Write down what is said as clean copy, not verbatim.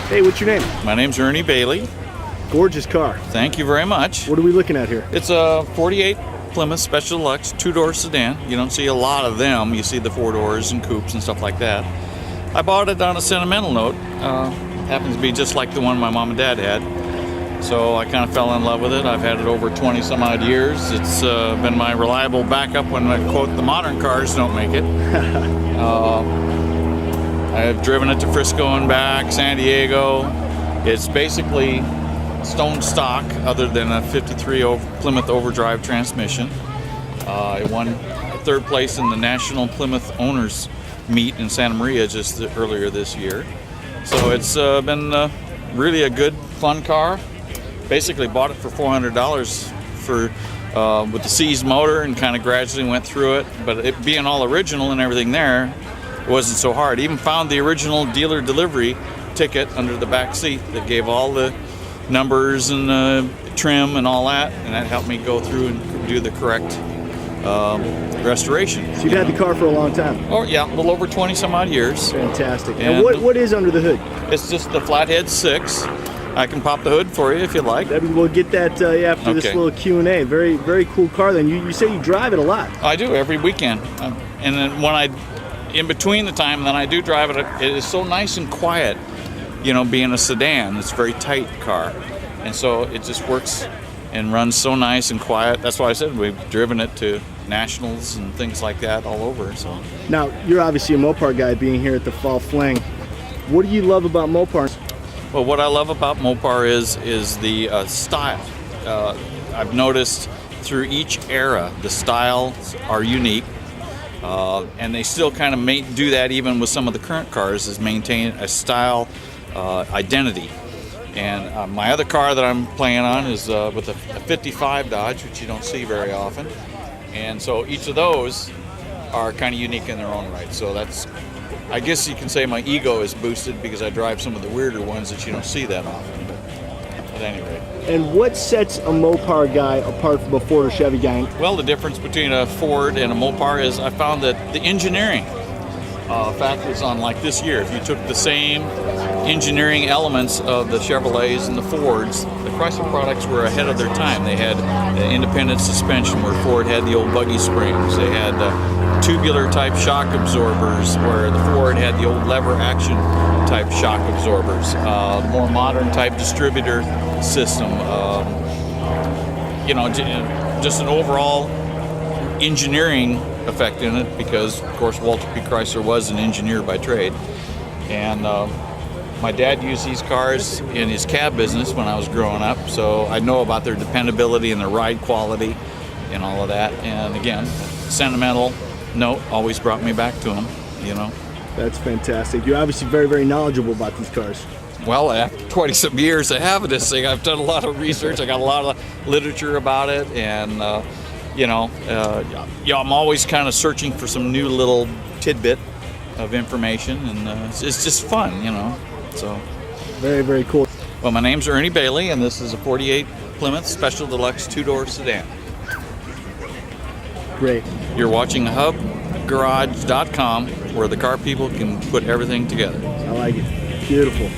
Hey, what's your name? My name's Ernie Bailey. Gorgeous car. Thank you very much. What are we looking at here? It's a 48 Plymouth Special Deluxe two-door sedan. You don't see a lot of them. You see the four doors and coupes and stuff like that. I bought it on a sentimental note. Happens to be just like the one my mom and dad had. So I kind of fell in love with it. I've had it over 20 some odd years. It's been my reliable backup when I quote the modern cars don't make it. I've driven it to Frisco and back, San Diego. It's basically stone stock other than a 53 Plymouth overdrive transmission. I won third place in the National Plymouth Owners Meet in Santa Maria just earlier this year. So it's been really a good, fun car. Basically bought it for $400 with the seized motor and kind of gradually went through it. But it being all original and everything there, it wasn't so hard. Even found the original dealer delivery ticket under the back seat that gave all the numbers and trim and all that, and that helped me go through and do the correct restoration. So you've had the car for a long time? Oh yeah, a little over 20 some odd years. Fantastic. And what is under the hood? It's just the Flathead 6. I can pop the hood for you if you'd like. We'll get that after this little Q&A. Very, very cool car. Then you say you drive it a lot. I do every weekend, and then when in between the time that I do drive it, it is so nice and quiet. You know, being a sedan, it's a very tight car, and so it just works and runs so nice and quiet. That's why I said we've driven it to nationals and things like that all over. So now you're obviously a Mopar guy, being here at the Fall Fling. What do you love about Mopar? Well, what I love about Mopar is the style. I've noticed through each era the styles are unique, and they still kind of do that even with some of the current cars, is maintain a style identity. And my other car that I'm playing on is with a 55 Dodge, which you don't see very often. And so each of those are kind of unique in their own right. So that's, I guess you can say my ego is boosted because I drive some of the weirder ones that you don't see that often. But at any rate. And what sets a Mopar guy apart from a Ford or Chevy guy? Well, the difference between a Ford and a Mopar is I found that the engineering factors on, like this year, if you took the same engineering elements of the Chevrolets and the Fords, the Chrysler products were ahead of their time. They had independent suspension where Ford had the old buggy springs. They had tubular type shock absorbers where the Ford had the old lever action type shock absorbers. More modern type distributor system. You know, just an overall engineering effect in it because, of course, Walter P. Chrysler was an engineer by trade. And my dad used these cars in his cab business when I was growing up, so I know about their dependability and their ride quality and all of that. And again, sentimental note always brought me back to them, you know. That's fantastic. You're obviously very, very knowledgeable about these cars. Well, after 20 some years of having this thing, I've done a lot of research. I got a lot of literature about it, and I'm always kind of searching for some new little tidbit of information, and it's just fun, you know. So very, very cool. Well, my name's Ernie Bailey, and this is a 48 Plymouth Special Deluxe two-door sedan. Great. You're watching hubgarage.com, where the car people can put everything together. I like it. Beautiful.